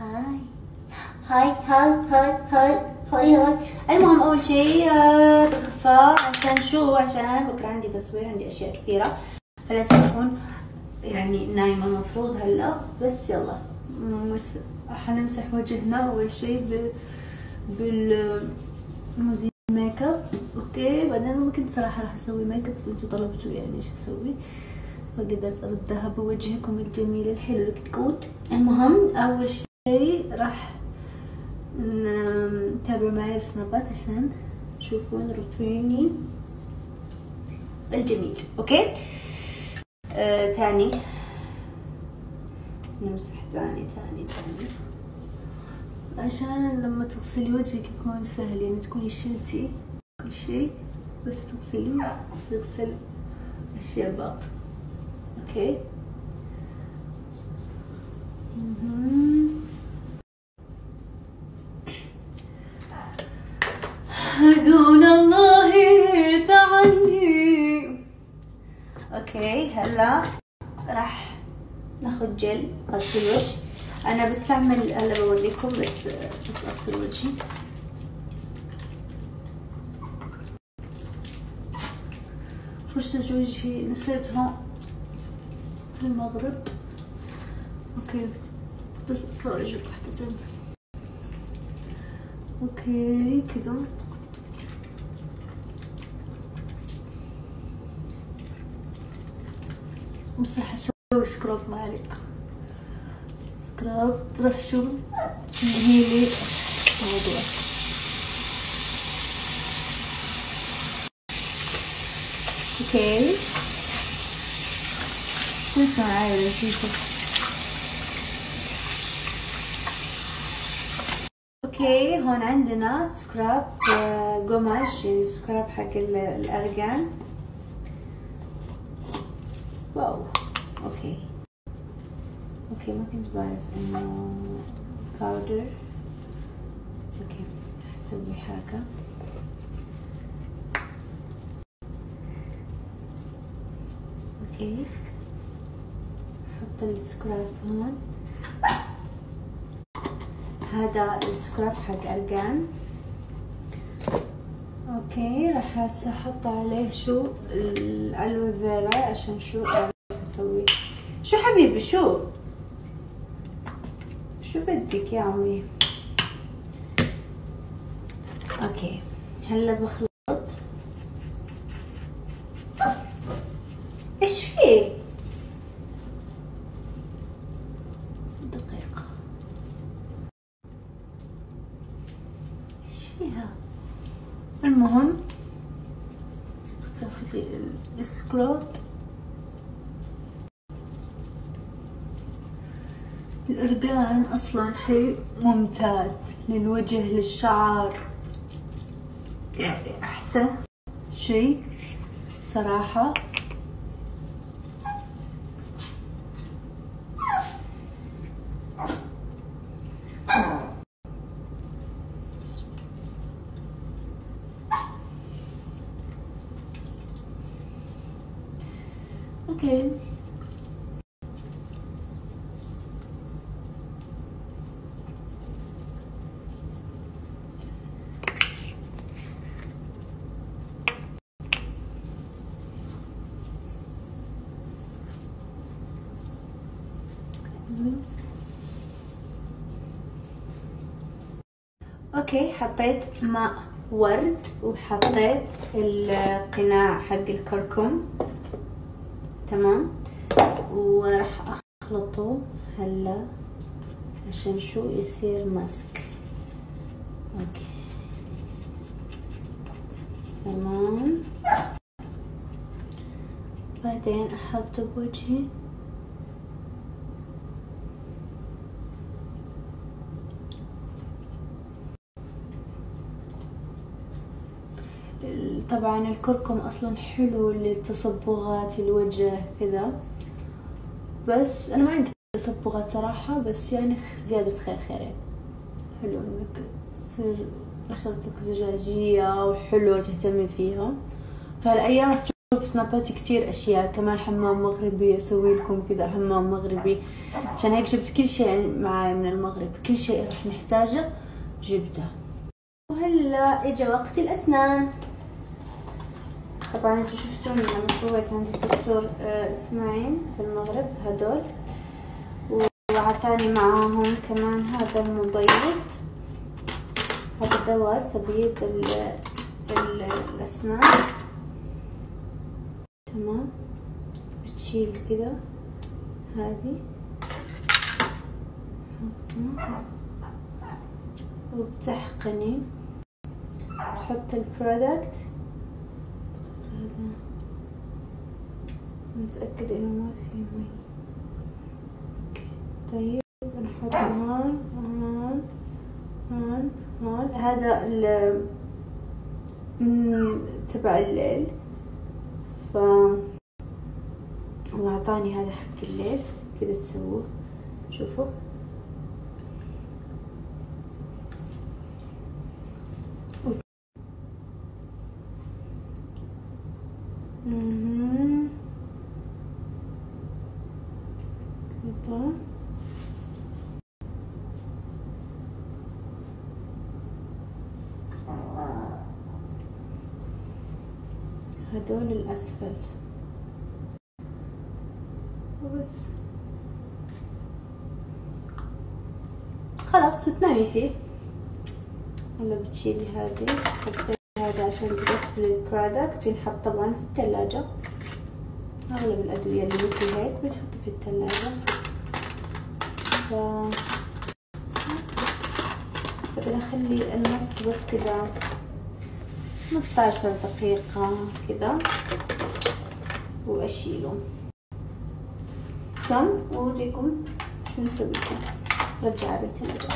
هاي هاي هاي هاي هاي هاي هاي. المهم اول شيء بخفاه عشان شو؟ عشان بكره عندي تصوير، عندي اشياء كثيره، فلازم اكون يعني نايمه المفروض هلا. بس يلا حنمسح وجهنا اول شيء بالمزيل ميك اب. اوكي، بعدين ممكن صراحه راح اسوي ميك اب بس انتوا طلبتوا يعني ايش اسوي، فقدرت اردها بوجهكم الجميل الحلو الكتكوت. المهم اول شيء راح نتابع معي السنابات عشان تشوفون روتيني الجميل. اوكي، تاني نمسح ثاني عشان لما تغسلي وجهك يكون سهل، يعني تكوني شلتي كل شيء بس تغسلي يغسل الاشياء الباقي. اوكي، اقول الله تعني. اوكي، هلا راح ناخذ جل غسل الوجه. انا بستعمل هلا بوريكم بس اغسل وجهي. فرشة وجهي نسيتها في المغرب. اوكي بس اجيب واحدة جنب. اوكي كذا. بس راح اسوي سكراب، ما عليك سكراب، راح شو تنهيلي الموضوع. اوكي شو معايا شو. اوكي هون عندنا سكراب قماش، يعني سكراب حق الارجان. واو اوكي ما كنت بعرف انه باودر. اوكي هسوي حركة. اوكي حط السكراب هون. هذا السكراب حق ارجان. اوكي راح هسه احط عليه شو الالوي فيرا عشان شو اسوي. شو حبيبي شو بدك يا عمي؟ اوكي هلا بخلط. ايش فيه؟ دقيقة ايش فيها؟ المهم تاخذي السكراب. الارجان اصلا شيء ممتاز للوجه للشعر، يعني احسن شيء صراحة. اوكي اوكي حطيت ماء ورد وحطيت القناع حق الكركم. تمام، وراح اخلطه هلا عشان شو يصير ماسك. اوكي تمام، بعدين احطه بوجهي. طبعا الكركم اصلا حلو لتصبغات الوجه كذا، بس انا ما عندي تصبغات صراحة، بس يعني زيادة خير خيرين. حلو انك تصير بشرتك زجاجية وحلوة تهتمي فيها. فهالايام راح تشوف سناباتي كتير اشياء، كمان حمام مغربي اسوي لكم كذا حمام مغربي، عشان هيك جبت كل شيء معي من المغرب، كل شيء راح نحتاجه جبته. وهلا اجا وقت الاسنان. طبعا انتوا شفتوا لما سويت عند الدكتور اسماعيل في المغرب هدول، وعطاني معاهم كمان هذا المبيض، هذا دواء تبييض الاسنان. تمام، بتشيل كده هذه وبتحقني، تحط البرودكت هذا، نتأكد انه ما في مي. طيب نحط هون هون هون هون، هذا تبع الليل، ف هو اعطاني هذا حق الليل كذا تسووه، شوفوا كذا. هدول الأسفل وبس، خلاص وتنامي فيه. هلا بتشيلي هذه، هذا عشان تدخل البرودكت، ينحط طبعا في الثلاجة. أغلب الأدوية اللي مثل هيك بنحطها في الثلاجة. بدي أخلي المسك بس كذا 15 دقيقة كذا وأشيله. تم، وأوريكم شو نسوي فيه. رجع بالثلاجة.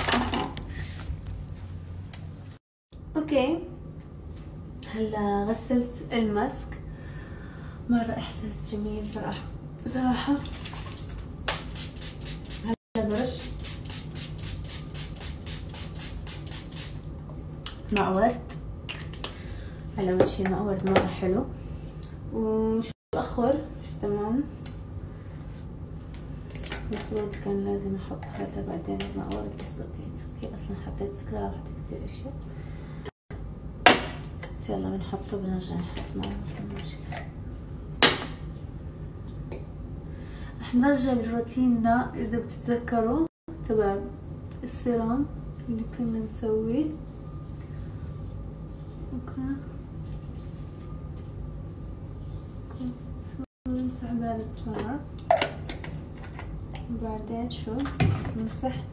اوكي، هلا غسلت الماسك، مرة احساس جميل صراحة. هلا برش مأورد على وجهي، مأورد مرة حلو. وشو اخر شو تمام، المفروض كان لازم احط هذا بعدين المأورد، بس اوكي اصلا حطيت سكراب، حطيت كثير اشياء. بس يلا بنحطه، بنرجع نحط مأورد. رح نرجع للروتين ده اذا بتتذكروا تبع السيرام اللي كنا نسويه. اوكي، نمسح بهذا التونر، وبعدين شو نمسح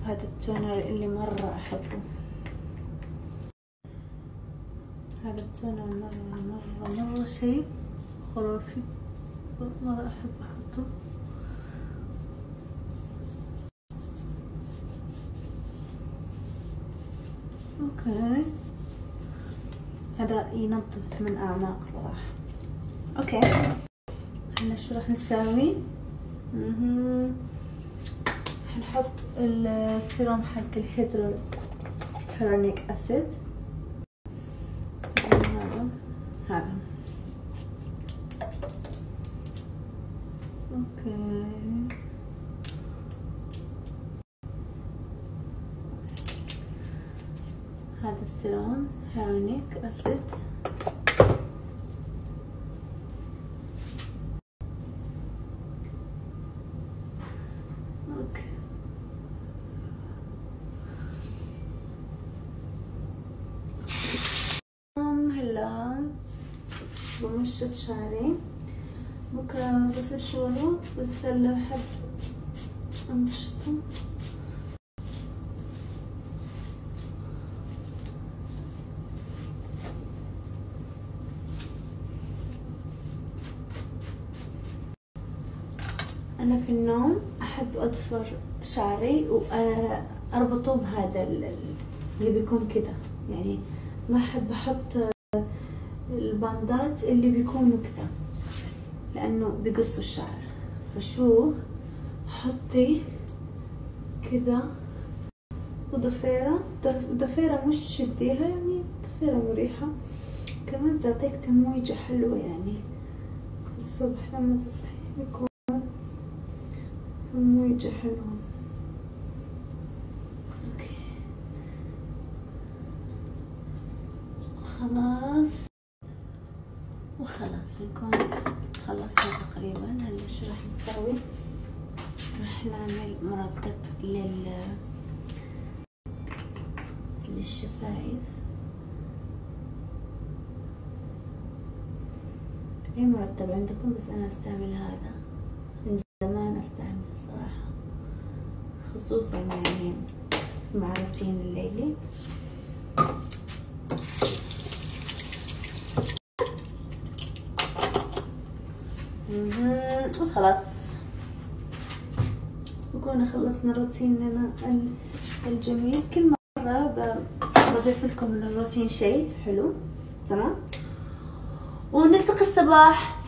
هذا التونر اللي مرة احبه. هذا التونر مرة شيء خرافي، مرة احب احطه. اوكي، هذا ينظف من اعماق صراحة. اوكي، هلا شو راح نسوي؟ حنحط السيروم حق الهيدرونيك اسيد، هذا اوكي. هذا السيروم هيدرونيك اسيد، اوكي. هلا بمشط شعري، بكره بس الشغل بتسلى بحب امشطه. انا في النوم احب اضفر شعري واربطه بهذا اللي بيكون كده، يعني ما احب احط الباندات اللي بيكونوا كده لانه بيقصوا الشعر. فشو حطي كذا وضفيرة، ضفيرة مش تشديها، يعني ضفيرة مريحة، كمان تعطيك تمويجة حلوة يعني الصبح لما تصحين يكون تمويجة حلوة. اوكي خلاص وخلاص بنكون خلصنا تقريبا. هلا شو راح نسوي؟ راح نعمل مرطب للشفايف. اي مرطب عندكم، بس انا استعمل هذا، من زمان استعمله صراحة، خصوصا يعني مع روتين الليلي. وخلاص نكون خلصنا روتيننا الجميل. كل مرة بضيف لكم للروتين شيء حلو. تمام، ونلتقي الصباح.